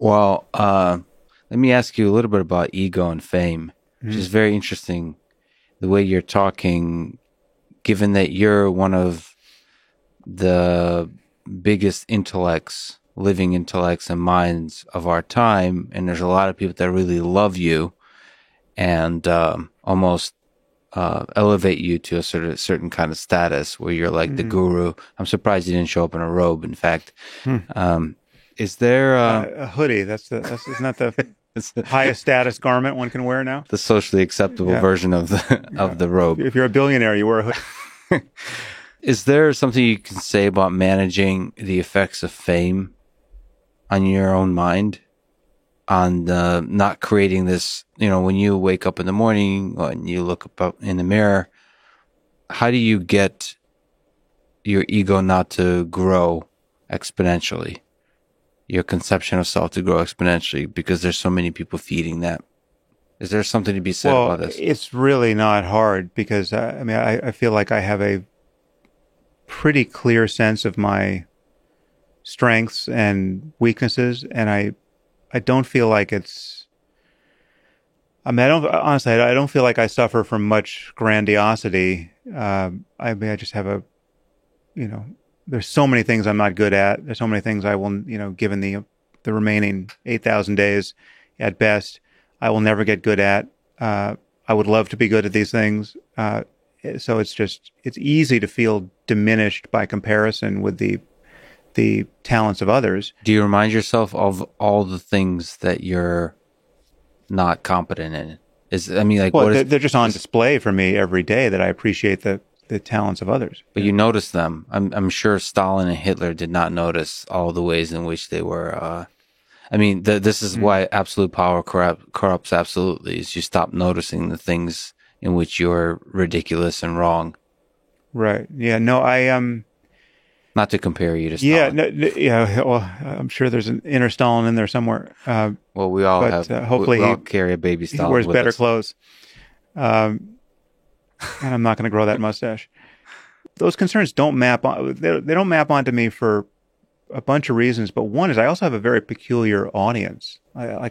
Well, let me ask you a little bit about ego and fame, which is very interesting. The way you're talking, given that you're one of the biggest intellects, living intellects and minds of our time, and there's a lot of people that really love you and almost elevate you to a certain kind of status where you're like the guru. I'm surprised you didn't show up in a robe. In fact, is there A hoodie. That's isn't that the highest status garment one can wear now? the socially acceptable Yeah. version of the robe? If you're a billionaire, you wear a hoodie. Is there something you can say about managing the effects of fame on your own mind? On not creating this, when you wake up in the morning and you look up in the mirror, how do you get your ego not to grow exponentially? Your conception of self to grow exponentially, because there's so many people feeding that. Is there something to be said Well, about this? it's really not hard because I feel like I have a pretty clear sense of my strengths and weaknesses, and I don't feel like it's. I don't feel like I suffer from much grandiosity. I just have there's so many things I'm not good at. There's so many things I will, given the remaining 8,000 days at best, I will never get good at. I would love to be good at these things. So it's easy to feel diminished by comparison with the talents of others. Do you remind yourself of all the things that you're not competent in? They're just on display for me every day that I appreciate the talents of others. But you notice them. I'm sure Stalin and Hitler did not notice all the ways in which they were. This is why absolute power corrupts absolutely. Is you stop noticing the things in which you're ridiculous and wrong. Right. Yeah. No. Not to compare you to Stalin. Yeah. Well, I'm sure there's an inner Stalin in there somewhere. Well, we all have. Hopefully, we all carry a baby Stalin. He wears with better us. clothes. And I'm not going to grow that mustache. Those concerns don't map on. They don't map onto me for a bunch of reasons. But one is I also have a very peculiar audience. I've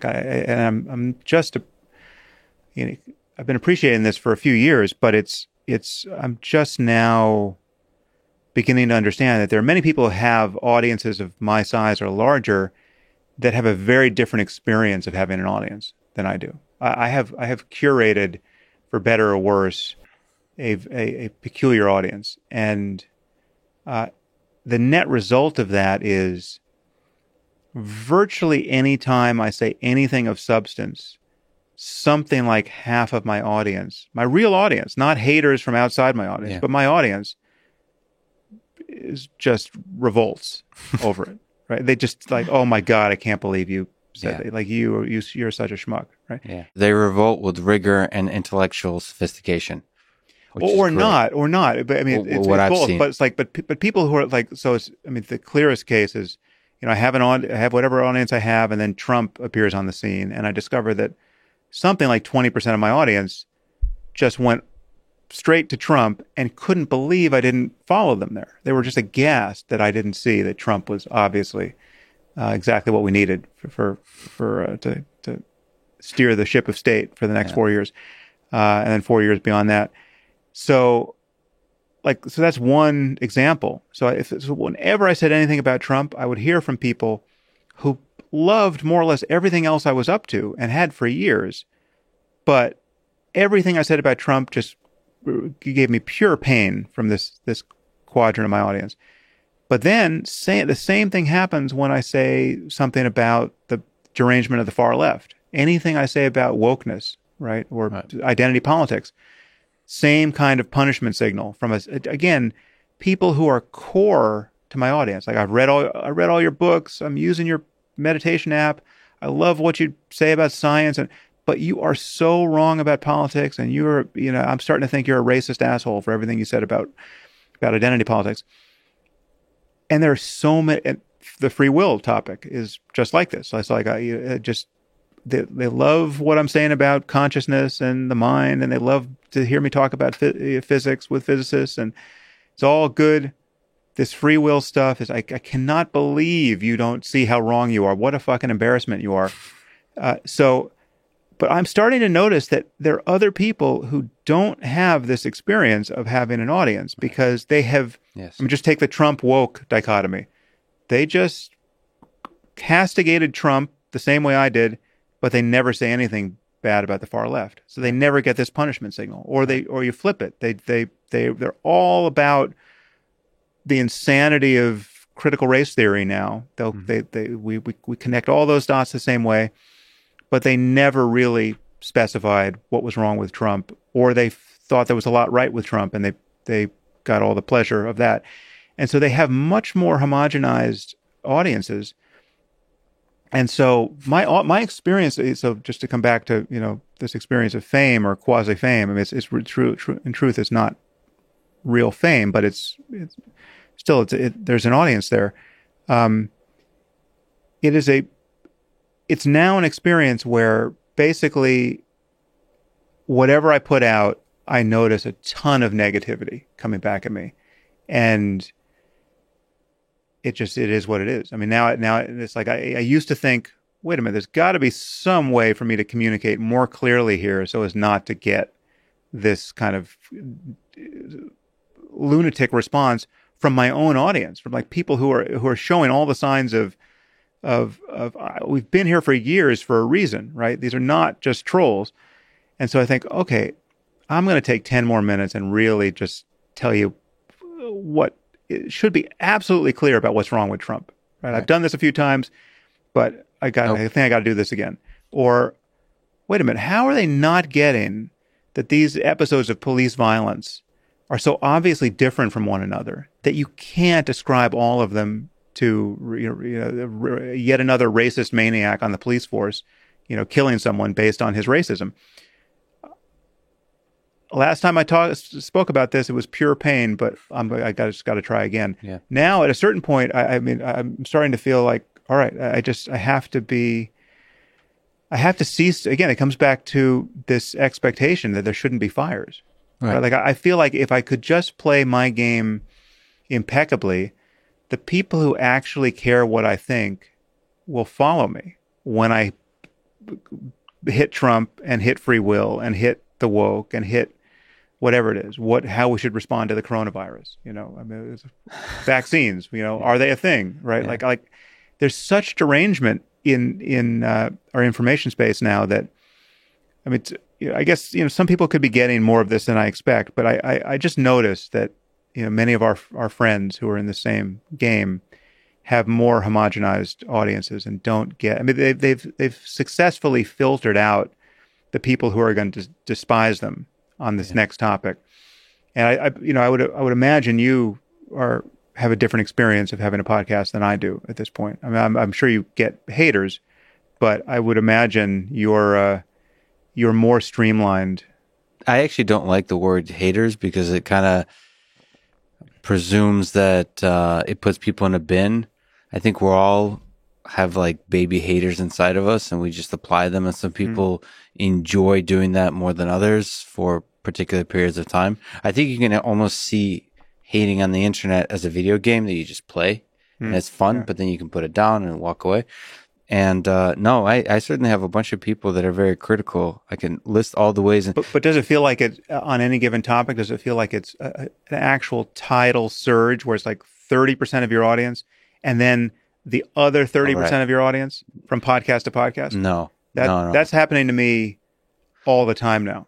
been appreciating this for a few years, but I'm just now beginning to understand that there are many people who have audiences of my size or larger that have a very different experience of having an audience than I do. I have curated, for better or worse, a peculiar audience, and the net result of that is virtually any time I say anything of substance, something like half of my audience, my real audience, not haters from outside my audience, but my audience, is just revolts over it. Right? They just like, oh my God, I can't believe you said that. Like you're such a schmuck, right? Yeah, they revolt with rigor and intellectual sophistication, or not. But I mean, it's both. Seen. But it's like, but people who are like, so it's. I mean, the clearest case is, I have whatever audience I have, and then Trump appears on the scene, and I discover that something like 20% of my audience just went straight to Trump and couldn't believe I didn't follow them there. They were just aghast that I didn't see that Trump was obviously exactly what we needed to steer the ship of state for the next 4 years, and then 4 years beyond that. So that's one example. So whenever I said anything about Trump, I would hear from people who loved more or less everything else I was up to and had for years, but everything I said about Trump just gave me pure pain from this quadrant of my audience. But then the same thing happens when I say something about the derangement of the far left. Anything I say about wokeness, right, or identity politics, same kind of punishment signal from again, people who are core to my audience. Like I read all your books. I'm using your meditation app. I love what you say about science, but you are so wrong about politics, and I'm starting to think you're a racist asshole for everything you said about identity politics. And there are so many. And the free will topic is just like this. It's like they love what I'm saying about consciousness and the mind, and they love to hear me talk about physics with physicists, and it's all good. this free will stuff is, I cannot believe you don't see how wrong you are. What a fucking embarrassment you are. But I'm starting to notice that there are other people who don't have this experience of having an audience because they have, Yes. I mean, just take the Trump woke dichotomy. They just castigated Trump the same way I did, but they never say anything bad about the far left. So they never get this punishment signal, or you flip it. They're all about the insanity of critical race theory now. We connect all those dots the same way, but they never really specified what was wrong with Trump, or they thought there was a lot right with Trump, and they got all the pleasure of that. And so they have much more homogenized audiences. And so my experience, so just to come back to, this experience of fame or quasi fame, I mean, it's true. In truth, it's not real fame, but it's still, there's an audience there. It's now an experience where basically whatever I put out, I notice a ton of negativity coming back at me. And it is what it is. I mean, now it's like, I used to think, wait a minute, there's got to be some way for me to communicate more clearly here so as not to get this kind of lunatic response from my own audience, from like people who are showing all the signs of we've been here for years for a reason, right? These are not just trolls. And so I think, okay, I'm going to take 10 more minutes and really just tell you what it should be absolutely clear about what's wrong with Trump, right? I've done this a few times, but I think I got to do this again. Or wait a minute, how are they not getting that these episodes of police violence are so obviously different from one another that you can't ascribe all of them to yet another racist maniac on the police force, killing someone based on his racism. Last time I spoke about this, it was pure pain, but I just got to try again. Yeah. Now, at a certain point, I'm starting to feel like, all right, I have to cease. Again, it comes back to this expectation that there shouldn't be fires. Right. Like I feel like if I could just play my game impeccably, the people who actually care what I think will follow me when I hit Trump and hit free will and hit the woke and hit whatever it is, how we should respond to the coronavirus. Vaccines, are they a thing, right? Yeah. Like there's such derangement in our information space now that, I guess, some people could be getting more of this than I expect, but I just noticed that, many of our friends who are in the same game have more homogenized audiences and don't get, they've successfully filtered out the people who are going to despise them on this next topic. And I would imagine you have a different experience of having a podcast than I do at this point. I'm sure you get haters, but I would imagine you're more streamlined. I actually don't like the word haters because it kind of presumes that it puts people in a bin. I think we're all have like baby haters inside of us and we just apply them, and some people enjoy doing that more than others for particular periods of time. I think you can almost see hating on the internet as a video game that you just play and it's fun, but then you can put it down and walk away. And no, I certainly have a bunch of people that are very critical. I can list all the ways. But does it feel like it on any given topic? Does it feel like it's an actual tidal surge where it's like 30% of your audience, and then the other 30% of your audience from podcast to podcast? No, That's happening to me all the time now.